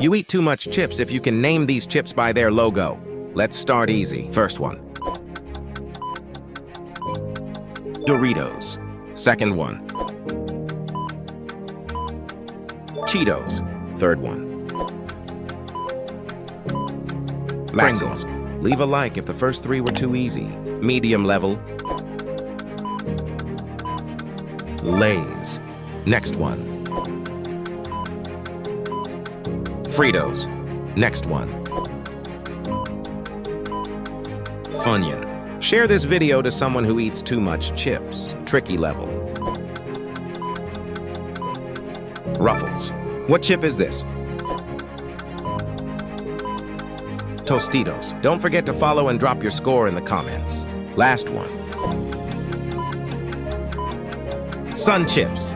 You eat too much chips if you can name these chips by their logo. Let's start easy. First one. Doritos. Second one. Cheetos. Third one. Pringles. Leave a like if the first three were too easy. Medium level. Lay's. Next one. Fritos. Next one. Funyun. Share this video to someone who eats too much chips. Tricky level. Ruffles. What chip is this? Tostitos. Don't forget to follow and drop your score in the comments. Last one. Sun Chips.